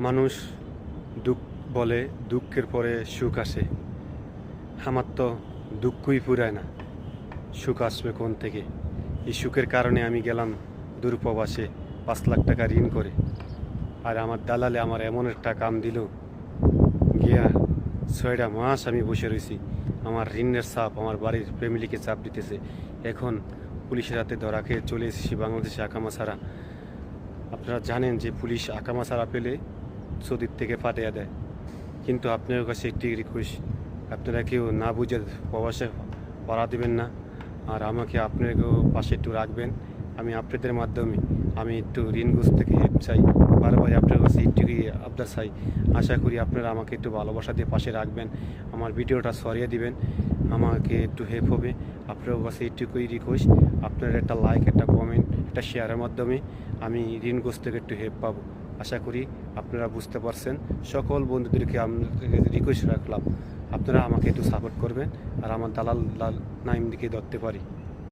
মানুষ দুঃখ বলে দুঃখের পরে সুখ আসে। আমার তো দুঃখই ফুরায় না, সুখ আসবে কোন থেকে? এই সুখের কারণে আমি গেলাম দূরপ্রবাসে 5 লাখ টাকা ঋণ করে। আর আমার দালালে আমার এমন একটা কাম দিল, গিয়া 6টা মাস আমি বসে রয়েছি। আমার ঋণের চাপ আমার বাড়ির ফ্যামিলিকে চাপ দিতেছে। এখন পুলিশের হাতে ধরা খেয়ে চলে এসেছি বাংলাদেশে আকামা ছাড়া। আপনারা জানেন যে পুলিশ আকামা ছাড়া পেলে সৌদির থেকে পাঠিয়ে দেয়। কিন্তু আপনার কাছে একটি রিকোয়েস্ট, আপনারা কেউ না বুঝে প্রবাসে পাড়া দেবেন না। আর আমাকে আপনাকেও পাশে একটু রাখবেন। আমি আপনাদের মাধ্যমে আমি একটু ঋণগ্রস্ত থেকে হেল্প চাই। বারবার আপনার কাছে একটুকুই আবদার চাই। আশা করি আপনারা আমাকে একটু ভালোবাসা দিয়ে পাশে রাখবেন, আমার ভিডিওটা সরিয়ে দিবেন, আমাকে একটু হেল্প হবে। আপনার কাছে একটুকুই রিকোয়েস্ট, আপনার একটা লাইক, একটা কমেন্ট, একটা শেয়ারের মাধ্যমে আমি ঋণগ্রস্ত থেকে একটু হেল্প পাবো। আশা করি আপনারা বুঝতে পারছেন। সকল বন্ধুদেরকে আমি রিকোয়েস্ট রাখলাম, আপনারা আমাকে একটু সাপোর্ট করবেন আর আমার দালাল নাইম দিকে ধরতে পারি।